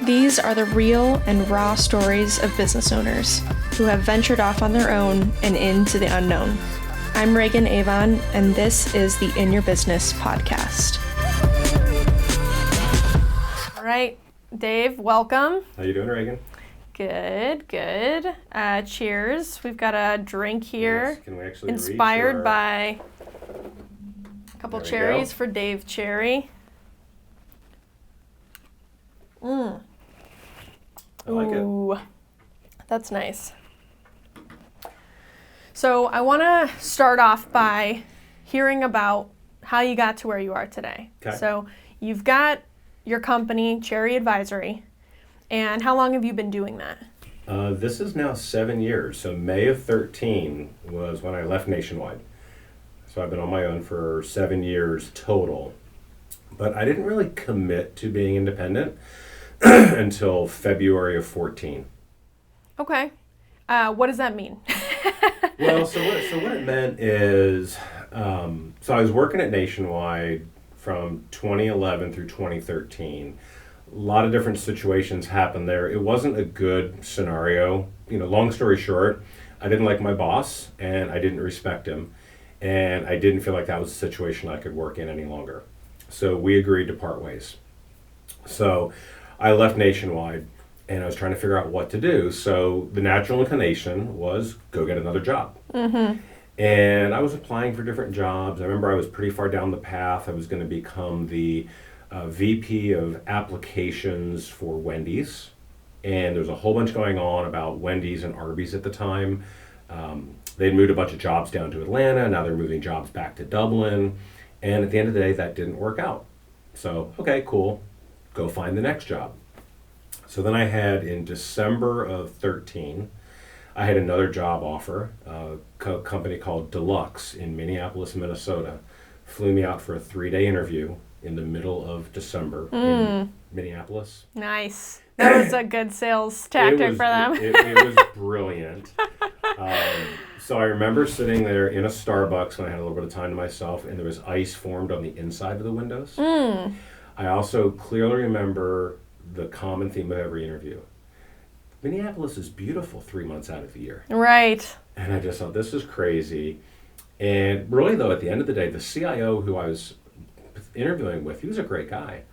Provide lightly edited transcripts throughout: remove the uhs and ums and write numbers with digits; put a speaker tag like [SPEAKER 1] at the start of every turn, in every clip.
[SPEAKER 1] These are the real and raw stories of business owners who have ventured off on their own and into the unknown. I'm Reagan Avon, and this is the In Your Business podcast. All right, Dave, welcome.
[SPEAKER 2] How you doing, Reagan?
[SPEAKER 1] Good. Cheers. We've got a drink here.
[SPEAKER 2] Yes. Can we actually
[SPEAKER 1] inspired by a couple cherries
[SPEAKER 2] go.
[SPEAKER 1] for Dave Cherry.
[SPEAKER 2] I like
[SPEAKER 1] Ooh, that's nice. So I want to start off by hearing about how you got to where you are today.
[SPEAKER 2] Okay.
[SPEAKER 1] So you've got your company, Cherry Advisory, and how long have you been doing that?
[SPEAKER 2] This is now 7 years. So May of 13 was when I left Nationwide. So I've been on my own for 7 years total. But I didn't really commit to being independent until February of 14.
[SPEAKER 1] Okay. What does that mean?
[SPEAKER 2] Well, so what it meant is, so I was working at Nationwide from 2011 through 2013. A lot of different situations happened there. It wasn't a good scenario. Long story short, I didn't like my boss and I didn't respect him. And I didn't feel like that was a situation I could work in any longer. So we agreed to part ways. So I left Nationwide and I was trying to figure out what to do. So the natural inclination was go get another job.
[SPEAKER 1] Mm-hmm.
[SPEAKER 2] And I was applying for different jobs. I remember I was pretty far down the path. I was going to become the VP of applications for Wendy's. And there was a whole bunch going on about Wendy's and Arby's at the time. They'd moved a bunch of jobs down to Atlanta. Now they're moving jobs back to Dublin. And at the end of the day, that didn't work out. So, okay, cool. Go find the next job. So then I had, in December of 13, I had another job offer. A company called Deluxe in Minneapolis, Minnesota, flew me out for a 3-day interview in the middle of December in Minneapolis.
[SPEAKER 1] Nice. That was a good sales tactic for them.
[SPEAKER 2] It was brilliant. So I remember sitting there in a Starbucks when I had a little bit of time to myself, and there was ice formed on the inside of the windows. I also clearly remember the common theme of every interview. Minneapolis is beautiful 3 months out of the year.
[SPEAKER 1] Right.
[SPEAKER 2] And I just thought, this is crazy. And really, though, at the end of the day, the CIO who I was interviewing with, he was a great guy.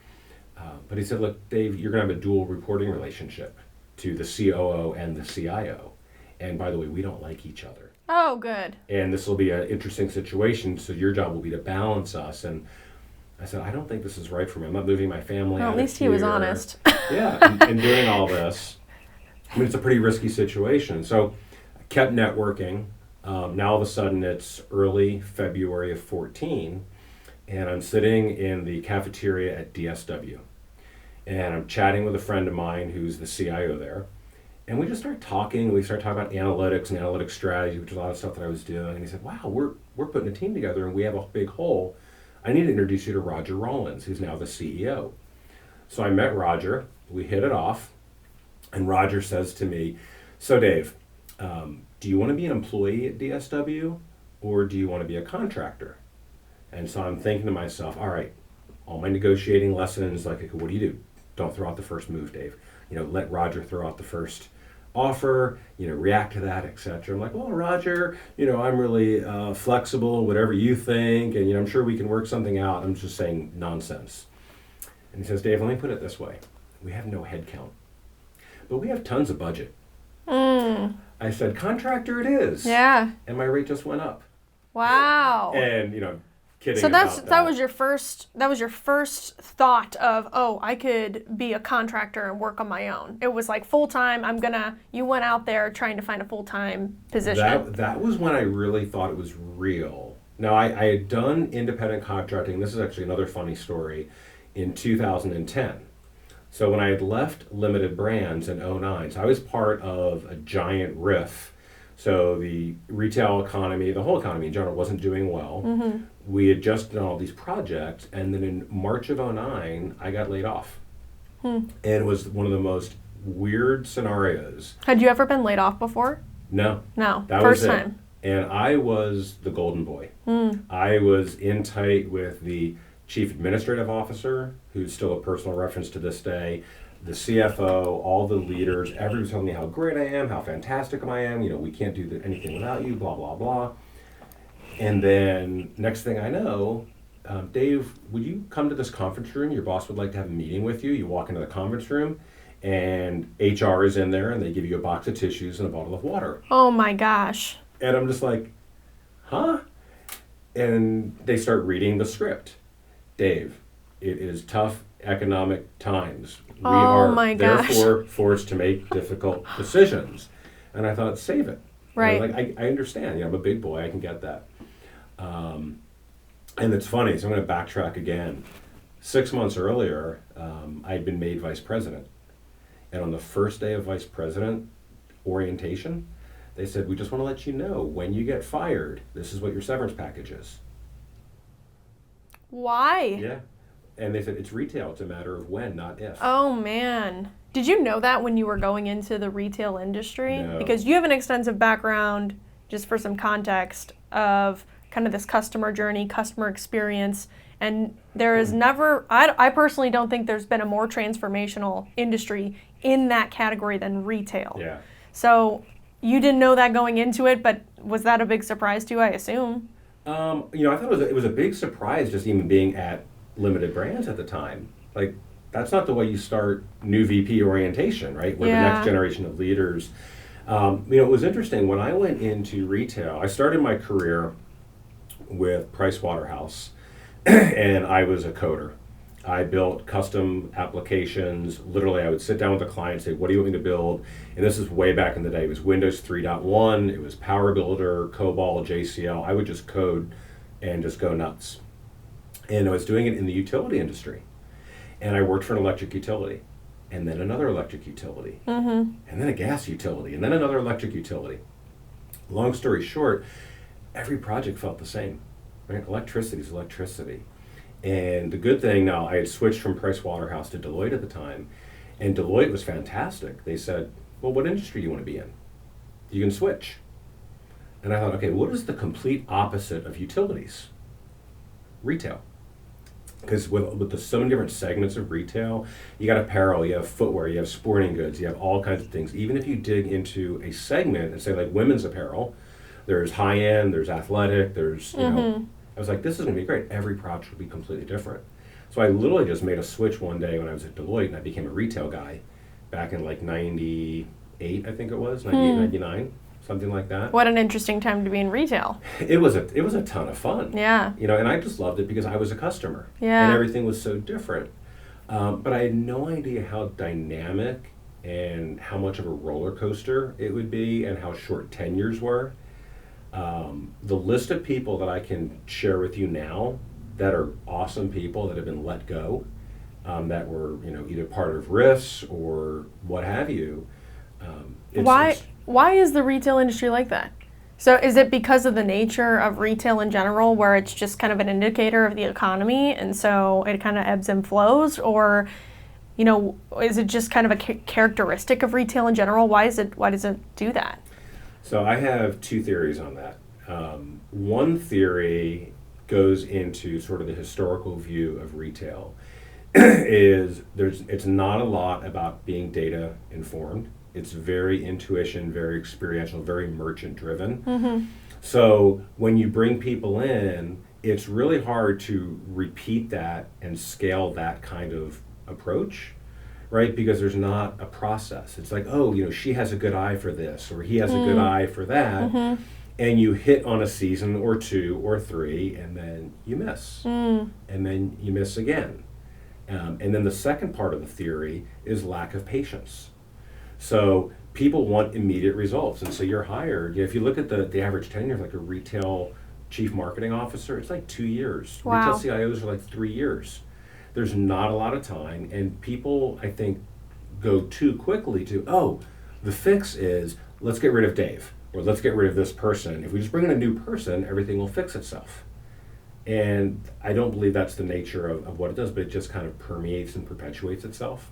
[SPEAKER 2] But he said, look, Dave, you're going to have a dual reporting relationship to the COO and the CIO. And by the way, we don't like each other.
[SPEAKER 1] Oh, good.
[SPEAKER 2] And this will be an interesting situation, so your job will be to balance us. And I said, I don't think this is right for me. I'm not moving my family out
[SPEAKER 1] Well, at least
[SPEAKER 2] of
[SPEAKER 1] he was
[SPEAKER 2] here.
[SPEAKER 1] honest.
[SPEAKER 2] Yeah, and doing all this. I mean, it's a pretty risky situation. So I kept networking. Now all of a sudden it's early February of 14, and I'm sitting in the cafeteria at DSW. And I'm chatting with a friend of mine who's the CIO there. And we just started talking. We started talking about analytics and analytics strategy, which is a lot of stuff that I was doing. And he said, wow, we're putting a team together and we have a big hole. I need to introduce you to Roger Rollins, who's now the CEO. So I met Roger. We hit it off. And Roger says to me, so Dave, do you want to be an employee at DSW or do you want to be a contractor? And so I'm thinking to myself, all right, all my negotiating lessons, like, what do you do? Don't throw out the first move, Dave. Let Roger throw out the first offer, react to that, etc. I'm like, well, Roger, I'm really flexible, whatever you think, and I'm sure we can work something out. I'm just saying nonsense. And he says, Dave, let me put it this way. We have no head count, but we have tons of budget. I said, contractor it is.
[SPEAKER 1] Yeah.
[SPEAKER 2] And my rate just went up.
[SPEAKER 1] Wow.
[SPEAKER 2] And, kidding
[SPEAKER 1] So
[SPEAKER 2] about
[SPEAKER 1] that was your first thought of, oh, I could be a contractor and work on my own. It was like full-time, you went out there trying to find a full-time position.
[SPEAKER 2] That was when I really thought it was real. Now, I had done independent contracting. This is actually another funny story. In 2010. So when I had left Limited Brands in 2009, so I was part of a giant riff. So the retail economy, the whole economy in general, wasn't doing well.
[SPEAKER 1] Mm-hmm.
[SPEAKER 2] We had just done all these projects, and then in March of 2009, I got laid off. And it was one of the most weird scenarios.
[SPEAKER 1] Had you ever been laid off before?
[SPEAKER 2] No.
[SPEAKER 1] That first
[SPEAKER 2] was it.
[SPEAKER 1] time.
[SPEAKER 2] And I was the golden boy. I was in tight with the chief administrative officer, who's still a personal reference to this day, the CFO, all the leaders, everyone's telling me how great I am, how fantastic I am, we can't do anything without you, blah, blah, blah. And then next thing I know, Dave, would you come to this conference room? Your boss would like to have a meeting with you. You walk into the conference room and HR is in there and they give you a box of tissues and a bottle of water.
[SPEAKER 1] Oh my gosh.
[SPEAKER 2] And I'm just like, huh? And they start reading the script. Dave, it is tough economic times. We are therefore forced to make difficult decisions. And I thought, save it.
[SPEAKER 1] Right.
[SPEAKER 2] I understand. I'm a big boy. I can get that. And it's funny. So I'm going to backtrack again. 6 months earlier, I'd been made vice president. And on the first day of vice president orientation, they said, we just want to let you know, when you get fired, this is what your severance package is.
[SPEAKER 1] Why?
[SPEAKER 2] Yeah. And they said, it's retail. It's a matter of when, not if.
[SPEAKER 1] Oh, man. Did you know that when you were going into the retail industry?
[SPEAKER 2] No.
[SPEAKER 1] Because you have an extensive background, just for some context, of kind of this customer journey, customer experience. And there is never, I personally don't think there's been a more transformational industry in that category than retail.
[SPEAKER 2] Yeah.
[SPEAKER 1] So you didn't know that going into it, but was that a big surprise to you, I assume?
[SPEAKER 2] I thought it was a big surprise just even being at Limited Brands at the time. Like, that's not the way you start new VP orientation, right? With the next generation of leaders. It was interesting. When I went into retail, I started my career with Price Waterhouse, and I was a coder. I built custom applications. Literally, I would sit down with the client and say, what do you want me to build? And this is way back in the day. It was Windows 3.1. It was Power Builder, COBOL, JCL. I would just code and just go nuts. And I was doing it in the utility industry. And I worked for an electric utility, and then another electric utility, and then a gas utility, and then another electric utility. Long story short, every project felt the same, right? Electricity is electricity. And the good thing now, I had switched from Price Waterhouse to Deloitte at the time, and Deloitte was fantastic. They said, well, what industry do you want to be in? You can switch. And I thought, okay, what is the complete opposite of utilities? Retail. Because with the so many different segments of retail, you got apparel, you have footwear, you have sporting goods, you have all kinds of things. Even if you dig into a segment and say like women's apparel, there's high-end, there's athletic, there's, I was like, this is going to be great. Every project will be completely different. So I literally just made a switch one day when I was at Deloitte, and I became a retail guy back in like 98, I think it was, 98, 99. Something like that.
[SPEAKER 1] What an interesting time to be in retail.
[SPEAKER 2] It was a ton of fun.
[SPEAKER 1] Yeah.
[SPEAKER 2] And I just loved it because I was a customer.
[SPEAKER 1] Yeah.
[SPEAKER 2] And everything was so different. But I had no idea how dynamic and how much of a roller coaster it would be and how short tenures were. The list of people that I can share with you now that are awesome people that have been let go, that were either part of RIFs or what have you.
[SPEAKER 1] Why is the retail industry like that? So is it because of the nature of retail in general, where it's just kind of an indicator of the economy, and so it kind of ebbs and flows? Or, is it just kind of a characteristic of retail in general? Why does it do that?
[SPEAKER 2] So I have two theories on that. One theory goes into sort of the historical view of retail. It's not a lot about being data informed. It's very intuition, very experiential, very merchant driven. So when you bring people in, it's really hard to repeat that and scale that kind of approach, right? Because there's not a process. It's like, she has a good eye for this, or he has a good eye for that. And you hit on a season or two or three, and then you miss. And then you miss again. And then the second part of the theory is lack of patience. So people want immediate results, and so you're hired. If you look at the average tenure of like a retail chief marketing officer, it's like 2 years.
[SPEAKER 1] Wow.
[SPEAKER 2] Retail CIOs are like 3 years. There's not a lot of time, and people, I think, go too quickly to, the fix is let's get rid of Dave, or let's get rid of this person. If we just bring in a new person, everything will fix itself. And I don't believe that's the nature of what it does, but it just kind of permeates and perpetuates itself.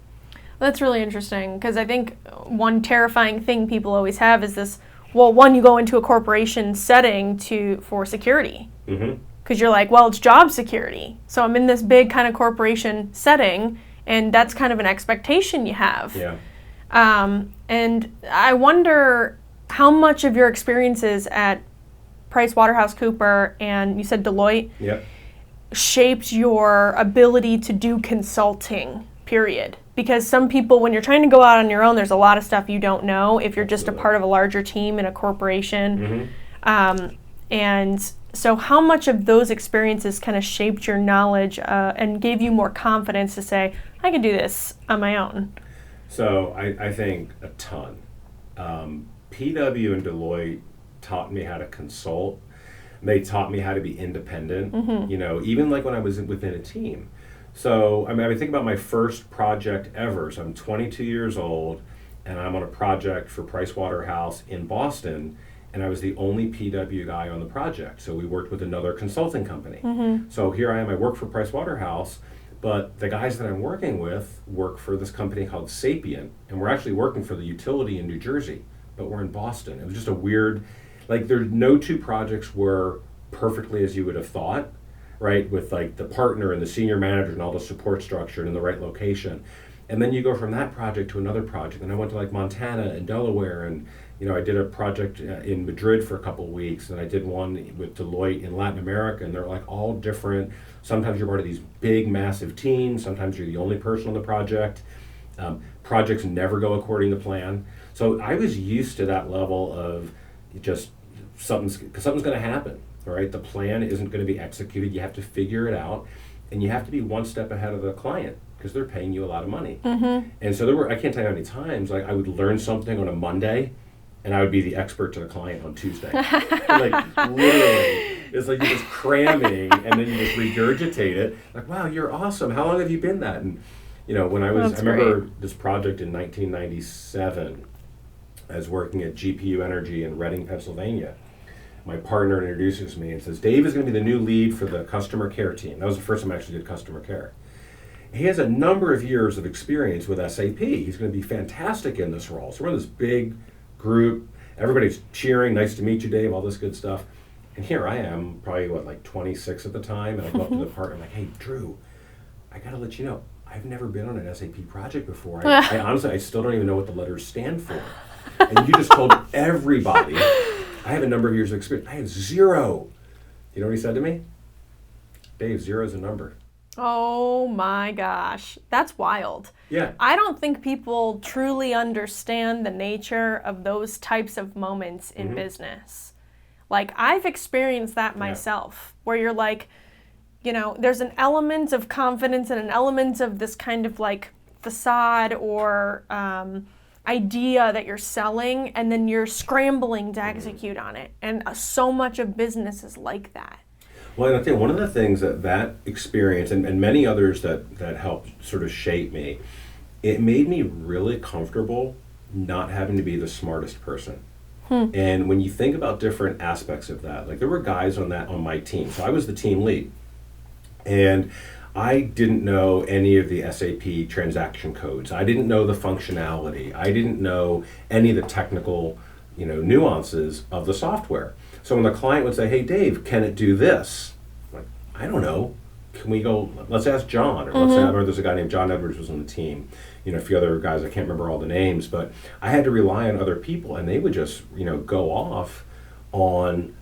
[SPEAKER 1] That's really interesting, because I think one terrifying thing people always have is this, you go into a corporation setting for security. because you're like, well, it's job security. So I'm in this big kind of corporation setting, and that's kind of an expectation you have.
[SPEAKER 2] Yeah.
[SPEAKER 1] And I wonder how much of your experiences at PricewaterhouseCoopers and you said Deloitte
[SPEAKER 2] Yep.
[SPEAKER 1] shaped your ability to do consulting, period. Because some people, when you're trying to go out on your own, there's a lot of stuff you don't know if you're just a part of a larger team in a corporation. And so how much of those experiences kind of shaped your knowledge and gave you more confidence to say, I can do this on my own?
[SPEAKER 2] So I think a ton. PW and Deloitte taught me how to consult. They taught me how to be independent, you know, even like when I was within a team. So, I mean, I think about my first project ever. So I'm 22 years old, and I'm on a project for Pricewaterhouse in Boston, and I was the only PW guy on the project. So we worked with another consulting company. So here I am, I work for Pricewaterhouse, but the guys that I'm working with work for this company called Sapient, and we're actually working for the utility in New Jersey, but we're in Boston. It was just a weird, like, there's no two projects were perfectly as you would have thought, right? With like the partner and the senior manager and all the support structure and in the right location. And then you go from that project to another project. And I went to like Montana and Delaware, and you know, I did a project in Madrid for a couple of weeks, and I did one with Deloitte in Latin America, and they're like all different. Sometimes you're part of these big, massive teams. Sometimes you're the only person on the project. Projects never go according to plan. So I was used to that level of just something's going to happen, right? The plan isn't going to be executed. You have to figure it out, and you have to be one step ahead of the client because they're paying you a lot of money. And so there were, I can't tell you how many times, like I would learn something on a Monday, and I would be the expert to the client on Tuesday. Like literally, it's like you're just cramming, and then you just regurgitate it. Like, wow, you're awesome. How long have you been that? And you know, when I remember this project in 1997. I was working at GPU Energy in Reading, Pennsylvania. My partner introduces me and says, Dave is going to be the new lead for the customer care team. That was the first time I actually did customer care. He has a number of years of experience with SAP. He's going to be fantastic in this role. So we're in this big group. Everybody's cheering, nice to meet you, Dave, all this good stuff. And here I am, probably, like 26 at the time, and I go up to the partner, I'm like, hey, Drew, I got to let you know, I've never been on an SAP project before. I honestly, I still don't even know what the letters stand for. And you just told everybody, I have a number of years of experience. I have 0. You know what he said to me? Dave, 0 is a number.
[SPEAKER 1] Oh my gosh, that's wild.
[SPEAKER 2] Yeah.
[SPEAKER 1] I don't think people truly understand the nature of those types of moments in business. Like, I've experienced that myself, where you're like, you know, there's an element of confidence and an element of this kind of like facade or idea that you're selling, and then you're scrambling to execute on it. And so much of business is like that.
[SPEAKER 2] Well, and I think one of the things that experience and many others that helped sort of shape me, it made me really comfortable not having to be the smartest person. And when you think about different aspects of that, like there were guys on my team. So I was the team lead. And I didn't know any of the SAP transaction codes. I didn't know the functionality. I didn't know any of the technical, you know, nuances of the software. So when the client would say, hey, Dave, can it do this? I'm like, I don't know. Can we go, let's ask John. Or let's have, or there's a guy named John Edwards was on the team. You know, a few other guys, I can't remember all the names, but I had to rely on other people, and they would just, you know, go off on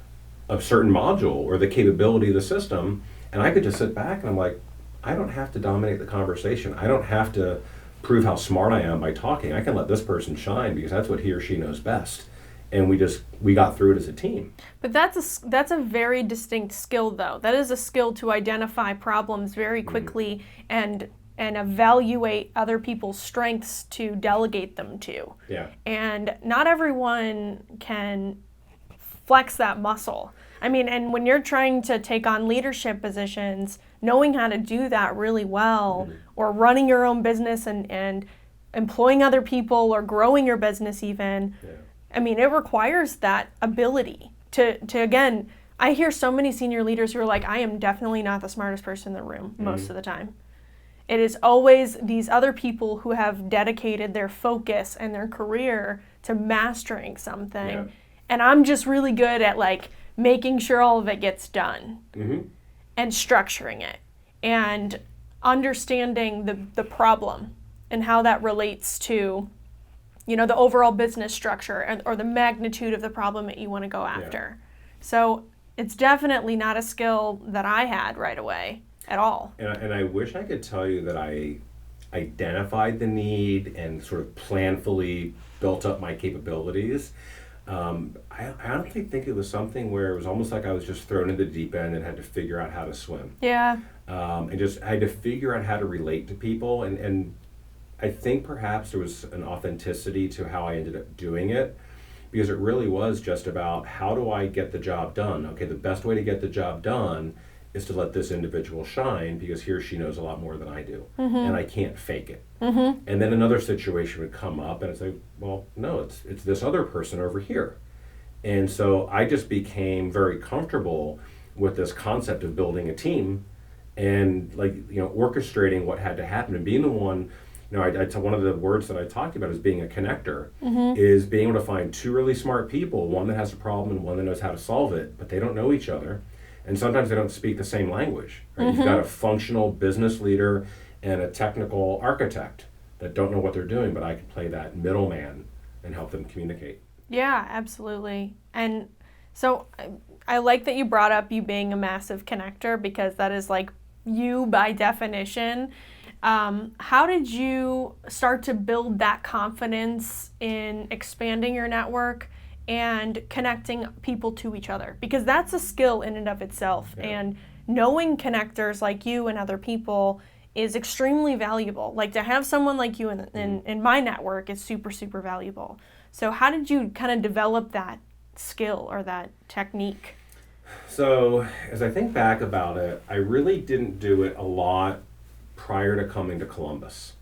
[SPEAKER 2] a certain module or the capability of the system. And I could just sit back and I'm like, I don't have to dominate the conversation. I don't have to prove how smart I am by talking. I can let this person shine because that's what he or she knows best. And we got through it as a team.
[SPEAKER 1] But that's a very distinct skill, though. That is a skill to identify problems very quickly and evaluate other people's strengths to delegate them to.
[SPEAKER 2] Yeah.
[SPEAKER 1] And not everyone can flex that muscle. I mean, and when you're trying to take on leadership positions, knowing how to do that really well, or running your own business and employing other people or growing your business even, I mean, it requires that ability to again, I hear so many senior leaders who are like, I am definitely not the smartest person in the room most of the time. It is always these other people who have dedicated their focus and their career to mastering something. And I'm just really good at like making sure all of it gets done and structuring it and understanding the problem and how that relates to, the overall business structure or the magnitude of the problem that you want to go after. Yeah. So it's definitely not a skill that I had right away at all.
[SPEAKER 2] And I wish I could tell you that I identified the need and sort of planfully built up my capabilities. I honestly think it was something where it was almost like I was just thrown into the deep end and had to figure out how to swim.
[SPEAKER 1] Yeah.
[SPEAKER 2] And just I had to figure out how to relate to people. And I think perhaps there was an authenticity to how I ended up doing it, because it really was just about, how do I get the job done? Okay, the best way to get the job done is to let this individual shine, because he or she knows a lot more than I do, and I can't fake it. And then another situation would come up, and it's like, well, no, it's this other person over here. And so I just became very comfortable with this concept of building a team and orchestrating what had to happen and being the one. One of the words that I talked about is being a connector, is being able to find two really smart people, one that has a problem and one that knows how to solve it, but they don't know each other. And sometimes they don't speak the same language. Right? You've got a functional business leader and a technical architect that don't know what they're doing, but I can play that middleman and help them communicate.
[SPEAKER 1] Yeah, absolutely. And so I like that you brought up you being a massive connector, because that is like you by definition. How did you start to build that confidence in expanding your network and connecting people to each other? Because that's a skill in and of itself. Yeah. And knowing connectors like you and other people is extremely valuable. Like, to have someone like you in my network is super, super valuable. So how did you kind of develop that skill or that technique?
[SPEAKER 2] So as I think back about it, I really didn't do it a lot prior to coming to Columbus.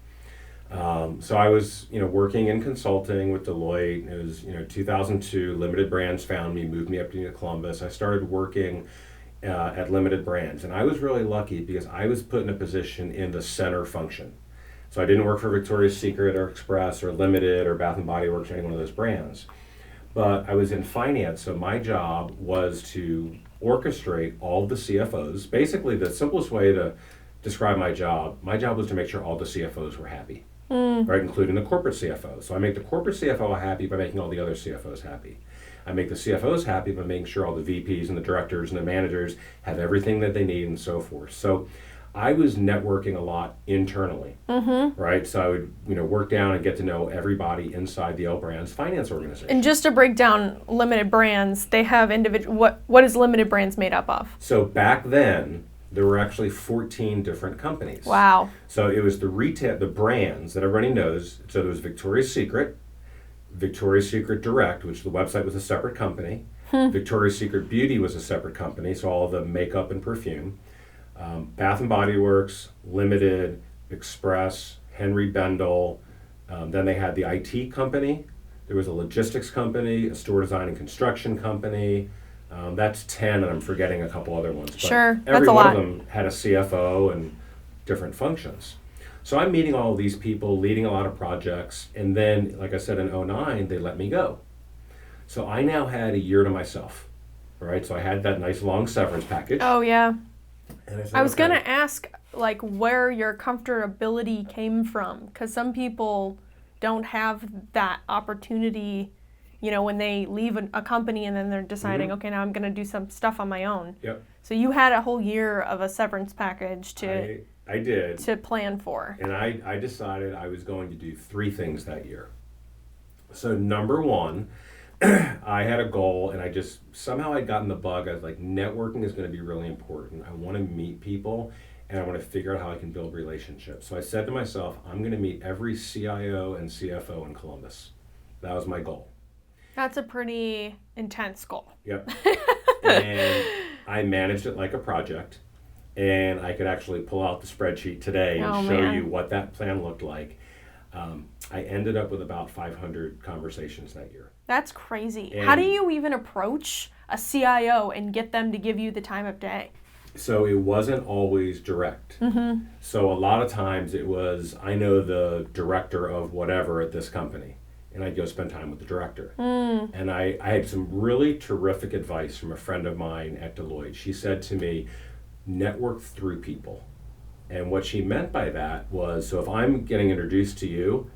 [SPEAKER 2] So I was, working in consulting with Deloitte. It was, 2002. Limited Brands found me, moved me up to Columbus. I started working at Limited Brands, and I was really lucky because I was put in a position in the center function. So I didn't work for Victoria's Secret or Express or Limited or Bath and Body Works or any one of those brands, but I was in finance. So my job was to orchestrate all of the CFOs. Basically, the simplest way to describe my job was to make sure all the CFOs were happy. Right, including the corporate CFO. So I make the corporate CFO happy by making all the other CFOs happy. I make the CFOs happy by making sure all the VPs and the directors and the managers have everything that they need and so forth. So I was networking a lot internally, right? So I would, work down and get to know everybody inside the L Brands finance organization.
[SPEAKER 1] And just to break down Limited Brands, they have individual. What is Limited Brands made up of?
[SPEAKER 2] So back then, there were actually 14 different companies.
[SPEAKER 1] Wow.
[SPEAKER 2] So it was the brands that everybody knows. So there was Victoria's Secret Direct, which the website was a separate company. Victoria's Secret Beauty was a separate company, so all the makeup and perfume. Bath and Body Works, Limited, Express, Henry Bendel. Then they had the IT company. There was a logistics company, a store design and construction company. That's 10, and I'm forgetting a couple other ones. But
[SPEAKER 1] sure, that's a lot.
[SPEAKER 2] Every one of them had a CFO and different functions. So I'm meeting all of these people, leading a lot of projects, and then, like I said, in 2009, they let me go. So I now had a year to myself, right? So I had that nice long severance package.
[SPEAKER 1] Oh, yeah.
[SPEAKER 2] And I said,
[SPEAKER 1] I was going to ask, where your comfortability came from, because some people don't have that opportunity, when they leave a company and then they're deciding, okay, now I'm going to do some stuff on my own.
[SPEAKER 2] Yep.
[SPEAKER 1] So you had a whole year of a severance package
[SPEAKER 2] I did.
[SPEAKER 1] To plan for.
[SPEAKER 2] And I decided I was going to do 3 things that year. So number one, I had a goal, and somehow I'd gotten the bug. I was like, networking is going to be really important. I want to meet people, and I want to figure out how I can build relationships. So I said to myself, I'm going to meet every CIO and CFO in Columbus. That was my goal.
[SPEAKER 1] That's a pretty intense goal. Yep.
[SPEAKER 2] And I managed it like a project, and I could actually pull out the spreadsheet today and show you what that plan looked like. I ended up with about 500 conversations that year.
[SPEAKER 1] That's crazy. And how do you even approach a CIO and get them to give you the time of day?
[SPEAKER 2] So it wasn't always direct. So a lot of times it was, I know the director of whatever at this company, and I'd go spend time with the director. And I had some really terrific advice from a friend of mine at Deloitte. She said to me, network through people. And what she meant by that was, so if I'm getting introduced to you,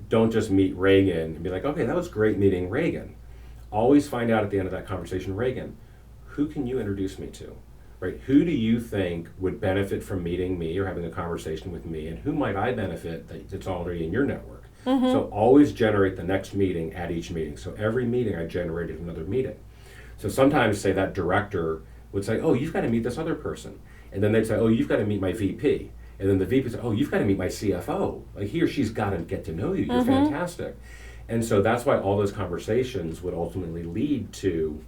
[SPEAKER 2] don't just meet Reagan and be like, okay, that was great meeting Reagan. Always find out at the end of that conversation, Reagan, who can you introduce me to? Right? Who do you think would benefit from meeting me or having a conversation with me, and who might I benefit that's already in your network? So always generate the next meeting at each meeting. So every meeting I generated another meeting. So sometimes, say, that director would say, oh, you've got to meet this other person. And then they'd say, oh, you've got to meet my VP. And then the VP would say, oh, you've got to meet my CFO. Like, he or she's got to get to know you. You're fantastic. And so that's why all those conversations would ultimately lead to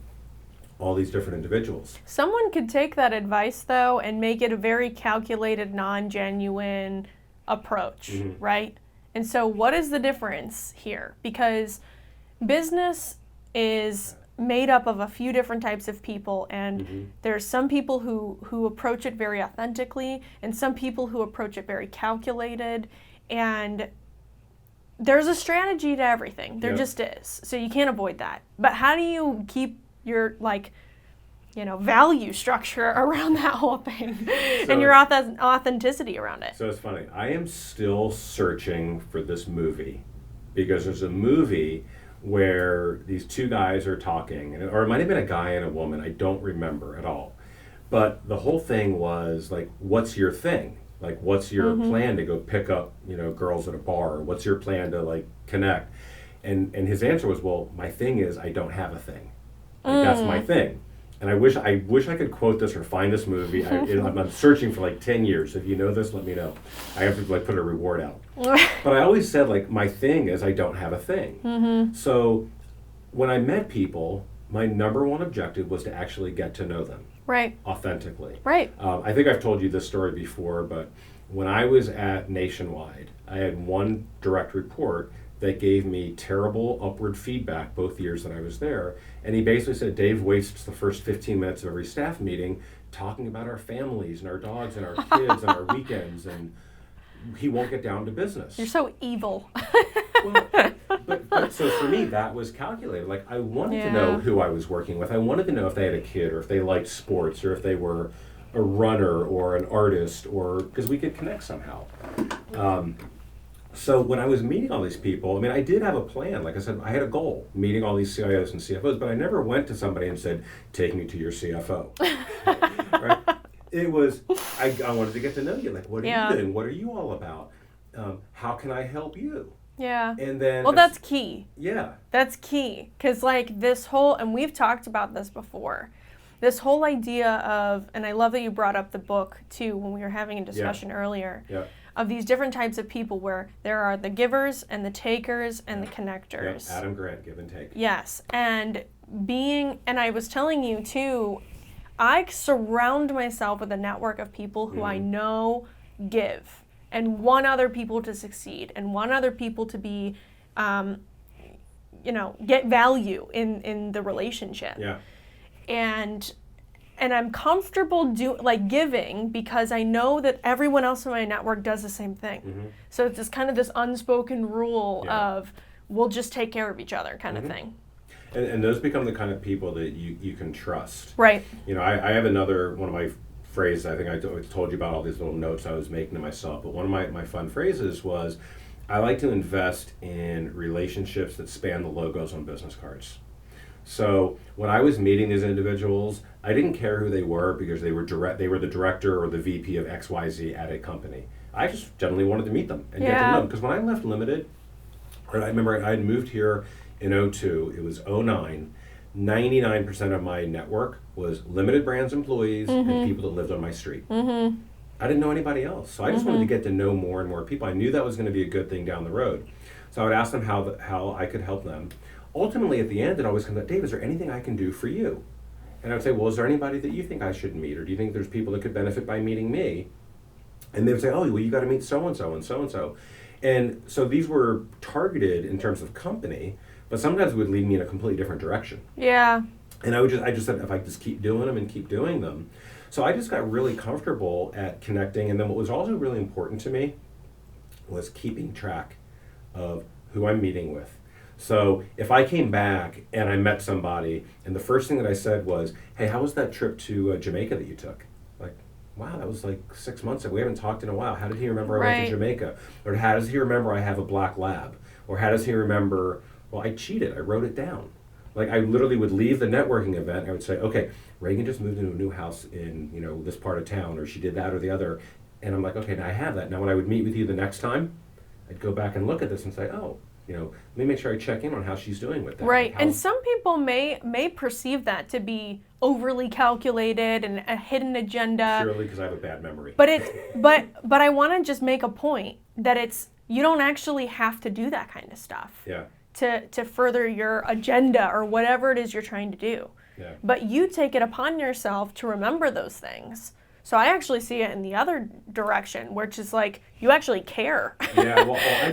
[SPEAKER 2] all these different individuals.
[SPEAKER 1] Someone could take that advice, though, and make it a very calculated, non-genuine approach, right? And so what is the difference here? Because business is made up of a few different types of people, and there's some people who approach it very authentically, and some people who approach it very calculated, and there's a strategy to everything. There just is. So you can't avoid that. But how do you keep your, value structure around that whole thing and your authenticity around it?
[SPEAKER 2] So it's funny. I am still searching for this movie, because there's a movie where these two guys are talking, or it might have been a guy and a woman. I don't remember at all. But the whole thing was like, what's your thing? Like, what's your plan to go pick up, girls at a bar? What's your plan to, like, connect? And his answer was, well, my thing is I don't have a thing. Like, that's my thing. And I wish I could quote this or find this movie. I'm searching for like 10 years. If you know this, let me know. I have to put a reward out. But I always said, like, my thing is I don't have a thing. So when I met people, my number one objective was to actually get to know them.
[SPEAKER 1] Right.
[SPEAKER 2] Authentically.
[SPEAKER 1] Right.
[SPEAKER 2] I think I've told you this story before, but when I was at Nationwide, I had one direct report that gave me terrible upward feedback both years that I was there. And he basically said, Dave wastes the first 15 minutes of every staff meeting talking about our families and our dogs and our kids and our weekends, and he won't get down to business.
[SPEAKER 1] You're so evil.
[SPEAKER 2] But so for me, that was calculated. Like, I wanted to know who I was working with. I wanted to know if they had a kid, or if they liked sports, or if they were a runner or an artist, or because we could connect somehow. So when I was meeting all these people, I mean, I did have a plan. Like I said, I had a goal, meeting all these CIOs and CFOs, but I never went to somebody and said, take me to your CFO. Right? It was, I wanted to get to know you. Like, what are you doing? What are you all about? How can I help you?
[SPEAKER 1] Yeah.
[SPEAKER 2] And then...
[SPEAKER 1] Well, that's key.
[SPEAKER 2] Yeah.
[SPEAKER 1] That's key. Because, like, this whole, and we've talked about this before, this whole idea of, and I love that you brought up the book, too, when we were having a discussion earlier, of these different types of people where there are the givers and the takers and the connectors.
[SPEAKER 2] Adam Grant, give and take.
[SPEAKER 1] Yes. And I was telling you, too, I surround myself with a network of people who I know give and want other people to succeed and want other people to be, get value in the relationship.
[SPEAKER 2] Yeah.
[SPEAKER 1] And I'm comfortable giving because I know that everyone else in my network does the same thing. So it's just kind of this unspoken rule of we'll just take care of each other kind of thing.
[SPEAKER 2] And those become the kind of people that you can trust.
[SPEAKER 1] Right.
[SPEAKER 2] I have another one of my phrases. I think I told you about all these little notes I was making to myself, but one of my fun phrases was, I like to invest in relationships that span the logos on business cards. So when I was meeting these individuals, I didn't care who they were because they were the director or the VP of XYZ at a company. I just generally wanted to meet them and get to know them. Because when I left Limited, I remember I had moved here in 2002, it was 2009, 99% of my network was Limited Brands employees and people that lived on my street. I didn't know anybody else. So I just wanted to get to know more and more people. I knew that was going to be a good thing down the road. So I would ask them how I could help them. Ultimately, at the end, it always comes up, Dave, is there anything I can do for you? And I would say, well, is there anybody that you think I should meet? Or do you think there's people that could benefit by meeting me? And they would say, oh, well, you got to meet so-and-so and so-and-so. And so these were targeted in terms of company, but sometimes it would lead me in a completely different direction.
[SPEAKER 1] Yeah.
[SPEAKER 2] And I just said, if I just keep doing them and keep doing them. So I just got really comfortable at connecting. And then what was also really important to me was keeping track of who I'm meeting with, So if I came back and I met somebody, and the first thing that I said was, "Hey, how was that trip to Jamaica that you took?" Like, wow, that was like 6 months ago. We haven't talked in a while. How did he remember I went to Jamaica? Or how does he remember I have a black lab? Or how does he remember, well, I cheated. I wrote it down. Like, I literally would leave the networking event. I would say, okay, Reagan just moved into a new house in, this part of town, or she did that or the other. And I'm like, okay, now I have that. Now when I would meet with you the next time, I'd go back and look at this and say, oh, let me make sure I check in on how she's doing with that.
[SPEAKER 1] Right, and some people may perceive that to be overly calculated and a hidden agenda.
[SPEAKER 2] Surely, because I have a bad memory.
[SPEAKER 1] But I want to just make a point that you don't actually have to do that kind of stuff.
[SPEAKER 2] Yeah.
[SPEAKER 1] To further your agenda or whatever it is you're trying to do.
[SPEAKER 2] Yeah.
[SPEAKER 1] But you take it upon yourself to remember those things. So I actually see it in the other direction, which is like you actually care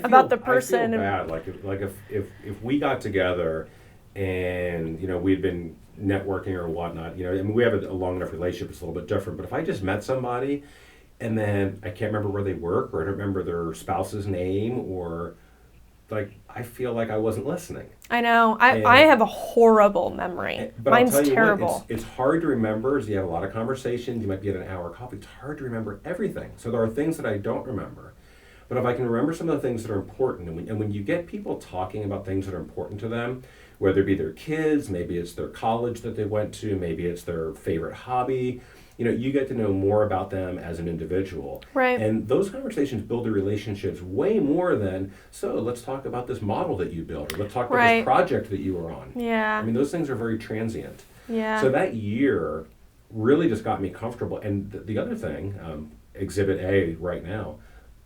[SPEAKER 1] about the person.
[SPEAKER 2] I feel bad. If we got together and we'd been networking or whatnot, we have a long enough relationship, it's a little bit different. But if I just met somebody and then I can't remember where they work, or I don't remember their spouse's name, or I feel like I wasn't listening.
[SPEAKER 1] I know. I have a horrible memory.
[SPEAKER 2] But
[SPEAKER 1] mine's
[SPEAKER 2] I'll tell you
[SPEAKER 1] terrible.
[SPEAKER 2] What, it's hard to remember. As you have a lot of conversations, you might be at an hour coffee. It's hard to remember everything. So there are things that I don't remember. But if I can remember some of the things that are important, and when you get people talking about things that are important to them, whether it be their kids, maybe it's their college that they went to, maybe it's their favorite hobby, you get to know more about them as an individual.
[SPEAKER 1] Right.
[SPEAKER 2] And those conversations build the relationships way more than, so let's talk about this model that you built, or let's talk about this project that you were on.
[SPEAKER 1] Yeah.
[SPEAKER 2] I mean, those things are very transient.
[SPEAKER 1] Yeah.
[SPEAKER 2] So that year really just got me comfortable. And the other thing, Exhibit A right now,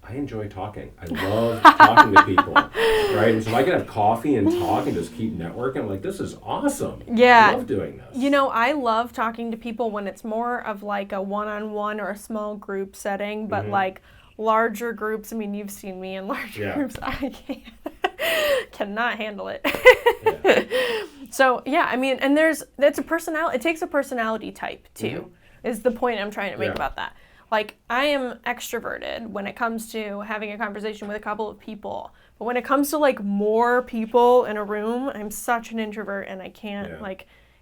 [SPEAKER 2] I enjoy talking. I love talking to people, right? And so if I can have coffee and talk and just keep networking, I'm like, this is awesome.
[SPEAKER 1] Yeah.
[SPEAKER 2] I love doing this.
[SPEAKER 1] I love talking to people when it's more of like a one-on-one or a small group setting, but like larger groups, I mean, you've seen me in larger groups. I cannot handle it. So, I mean, and that's a personality, it takes a personality type too, is the point I'm trying to make about that. Like, I am extroverted when it comes to having a conversation with a couple of people. But when it comes to, like, more people in a room, I'm such an introvert and I can't,